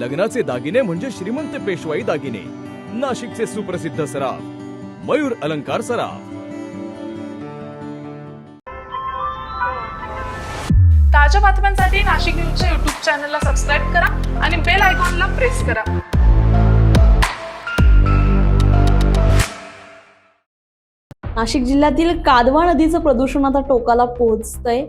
लग्नाचे दागिने म्हणजे श्रीमंत पेशवाई दागिने. नाशिकचे सुप्रसिद्ध सराफ मयूर अलंकार सराफ. ताज्या बातम्यांसाठी नाशिक न्यूजच्या YouTube चॅनलला सबस्क्राईब करा आणि बेल आयकॉनला प्रेस करा. नाशिक जिल्ह्यातील कादवा नदीचं प्रदूषण आता टोकाला पोहोचतंय.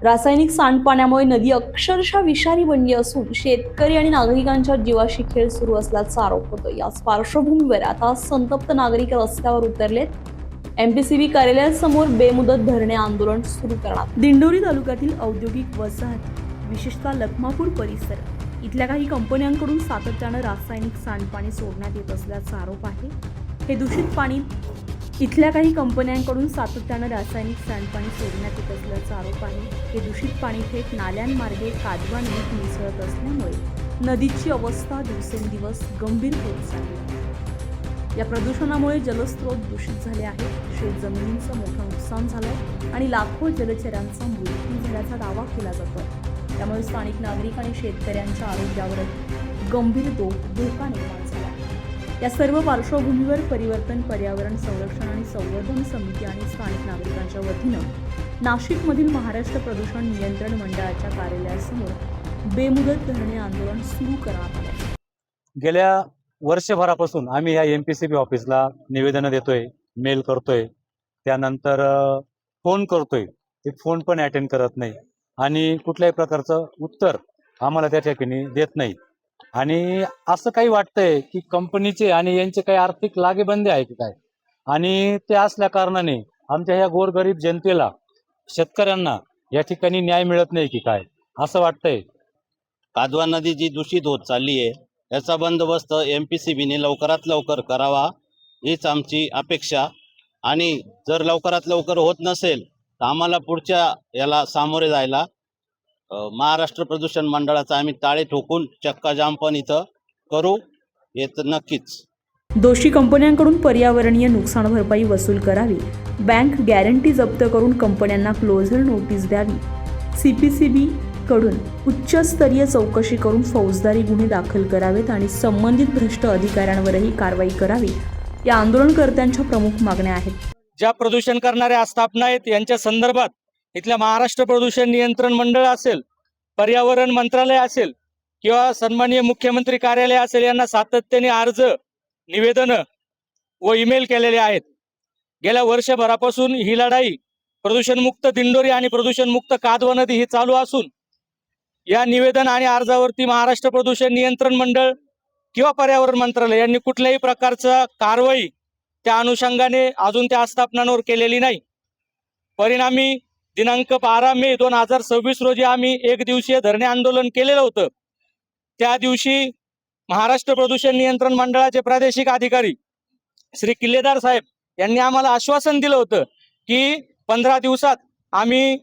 रासायनिक सांडपाण्यामुळे नदी अक्षरशः विषारी बनली असून शेतकरी आणि नागरिकांच्या जीवाशी खेळ सुरू असल्याचा आरोप होतो. याच पार्श्वभूमीवर आता संतप्त नागरिक रस्त्यावर उतरलेत. एमपीसीबी कार्यालयासमोर बेमुदत धरणे आंदोलन सुरू करण्यात. दिंडोरी तालुक्यातील औद्योगिक वसाहत विशेषतः लखमापूर परिसर इथल्या काही कंपन्यांकडून सातत्यानं रासायनिक सांडपाणी सोडण्यात येत असल्याचा आरोप आहे. हे दूषित पाणी इथल्या काही कंपन्यांकडून सातत्यानं रासायनिक सांडपाणी सोडण्यात येत असल्याचा आरोप आहे. हे दूषित पाणी थेट नाल्यांमार्गे कादवा नदीत मिसळत असल्यामुळे नदीची अवस्था दिवसेंदिवस गंभीर होत चालली. या प्रदूषणामुळे जलस्रोत दूषित झाले आहेत, शेतजमिनींचं मोठं नुकसान झालंय आणि लाखो जलचरांचा मृत्यू झाल्याचा दावा केला जातोय. त्यामुळे स्थानिक नागरिक आणि शेतकऱ्यांच्या आरोग्यावर गंभीर धोका निर्माण झाला. या सर्व पार्श्वभूमीवर परिवर्तन पर्यावरण संरक्षण आणि संवर्धन समिती आणि स्थानिक नागरिकांच्या वतीनं नाशिकमधील महाराष्ट्र प्रदूषण नियंत्रण मंडळाच्या कार्यालयासमोर बेमुदत धरणे आंदोलन सुरू करण्यात आले. गेल्या वर्षभरापासून आम्ही या एमपीसीबी ऑफिसला निवेदनं देतोय, मेल करतोय, त्यानंतर फोन करतोय. ते फोन पण अटेंड करत नाही आणि कुठल्याही प्रकारचं उत्तर आम्हाला त्या ठिकाणी देत नाही. आणि असं काही वाटतंय की कंपनीचे आणि यांचे काही आर्थिक लागेबंदे आहे की काय, आणि ते असल्या कारणाने आमच्या ह्या गोरगरीब जनतेला, शेतकऱ्यांना या ठिकाणी न्याय मिळत नाही की काय, असं वाटतंय. कादवा नदी जी दूषित होत चालली आहे याचा बंदोबस्त एमपीसीबीने लवकरात लवकर करावा हीच आमची अपेक्षा. आणि जर लवकरात लवकर होत नसेल तर आम्हाला पुढच्या याला सामोरे जायला महाराष्ट्र प्रदूषण मंडळाचा आम्ही ताळे ठोकून चक्का जाम पण इथं करू, हे तर नक्कीच. दोषी कंपन्यांकडून पर्यावरणीय नुकसान भरपाई वसूल करावी, बँक गॅरंटी जप्त करून कंपन्यांना क्लोजर नोटीस द्यावी, सीपीसीबी कडून उच्चस्तरीय चौकशी करून फौजदारी गुन्हे दाखल करावेत आणि संबंधित भ्रष्ट अधिकाऱ्यांवरही कारवाई करावी, या आंदोलनकर्त्यांच्या प्रमुख मागण्या आहेत. ज्या प्रदूषण करणाऱ्या आस्थापना आहेत यांच्या संदर्भात इथल्या महाराष्ट्र प्रदूषण नियंत्रण मंडळ असेल, पर्यावरण मंत्रालय असेल किंवा सन्माननीय मुख्यमंत्री कार्यालय असेल, यांना सातत्याने अर्ज, निवेदनं व ईमेल केलेले आहेत. गेल्या वर्षभरापासून ही लढाई प्रदूषणमुक्त दिंडोरी आणि प्रदूषणमुक्त कादवा नदी ही चालू असून या निवेदन आणि अर्जावरती महाराष्ट्र प्रदूषण नियंत्रण मंडळ किंवा पर्यावरण मंत्रालय यांनी कुठल्याही प्रकारचा कारवाई त्या अनुषंगाने अजून त्या आस्थापनांवर केलेली नाही. परिणामी दिनांक 12 मे 2026 रोजी आम्ही एक दिवसीय धरणे आंदोलन केलेलं होतं. त्या दिवशी महाराष्ट्र प्रदूषण नियंत्रण मंडळाचे प्रादेशिक अधिकारी श्री किल्लेदार साहेब यांनी आम्हाला आश्वासन दिलं होतं की 15 दिवसात आम्ही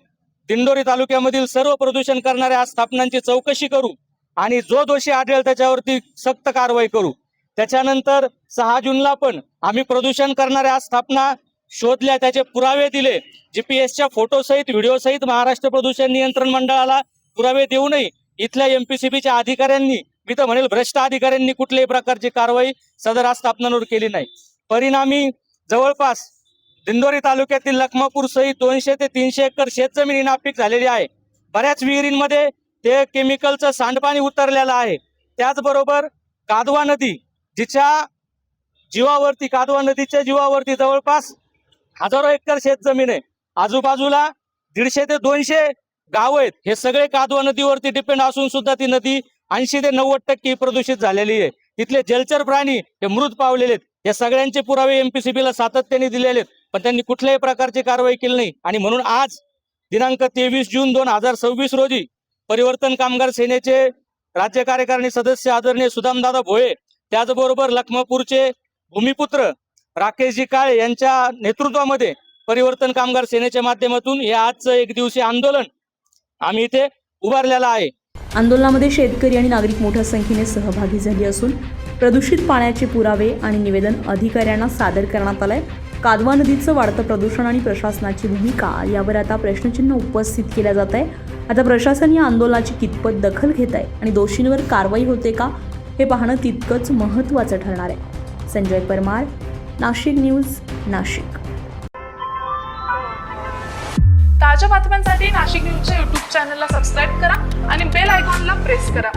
दिंडोरी तालुक्यामधील सर्व प्रदूषण करणाऱ्या आस्थापनांची चौकशी करू आणि जो दोषी आढळेल त्याच्यावरती सक्त कारवाई करू. त्याच्यानंतर 6 जूनला पण आम्ही प्रदूषण करणाऱ्या आस्थापना शोधल्या, त्याचे पुरावे दिले. जीपीएसच्या फोटोसहित, व्हिडिओसहित महाराष्ट्र प्रदूषण नियंत्रण मंडळाला पुरावे देऊनही इथल्या एमपीसीबीच्या अधिकाऱ्यांनी, मी तर म्हणेल भ्रष्ट अधिकाऱ्यांनी, कुठल्याही प्रकारची कारवाई सदर आस्थापनांवर केली नाही. परिणामी जवळपास दिंडोरी तालुक्यातील लखमापूर सहित 200 ते 300 एकर शेतजमीन नापीक झालेली आहे. बऱ्याच विहिरींमध्ये ते केमिकलचं सांडपाणी उतरलेलं आहे. त्याचबरोबर कादवा नदी जिच्या जीवावरती, कादवा नदीच्या जीवावरती जवळपास हजारो एकर शेतजमीन आहे. आजूबाजूला 150 ते 200 गाव आहेत. हे सगळे कादवा नदीवरती डिपेंड असून सुद्धा ती नदी 80 ते 90% प्रदूषित झालेली आहे. तिथले जलचर प्राणी हे मृत पावलेले आहेत. या सगळ्यांचे पुरावे एमपीसीबीला सातत्याने दिलेले आहेत, पण त्यांनी कुठल्याही प्रकारची कारवाई केली नाही. आणि म्हणून आज दिनांक 23 जून 2026 रोजी परिवर्तन कामगार सेनेचे राज्य कार्यकारिणी सदस्य आदरणीय सुदामदादा भोये, त्याचबरोबर लखमापूरचे भूमिपुत्र राकेशजी काळे यांच्या नेतृत्वामध्ये परिवर्तन कामगार सेनेच्या माध्यमातून हे आजचं एक दिवसीय आंदोलन आम्ही इथे उभारलेलं आहे. आंदोलनामध्ये शेतकरी आणि नागरिक मोठ्या संख्येने सहभागी झाले असून प्रदूषित पाण्याचे पुरावे आणि निवेदन अधिकाऱ्यांना सादर करण्यात आलंय. कादवा नदीचं वाढतं प्रदूषण आणि प्रशासनाची भूमिका यावर आता प्रश्नचिन्ह उपस्थित केलं जात आहे. आता प्रशासन या आंदोलनाची कितपत दखल घेत आहे आणि दोषींवर कारवाई होते का हे पाहणं तितकंच महत्त्वाचं ठरणार आहे. संजय परमार, नाशिक न्यूज, नाशिक. ताज्या बातम्यांसाठी नाशिक न्यूजच्या यूट्यूब चॅनलला सबस्क्राईब करा आणि बेल आयकॉनला प्रेस करा.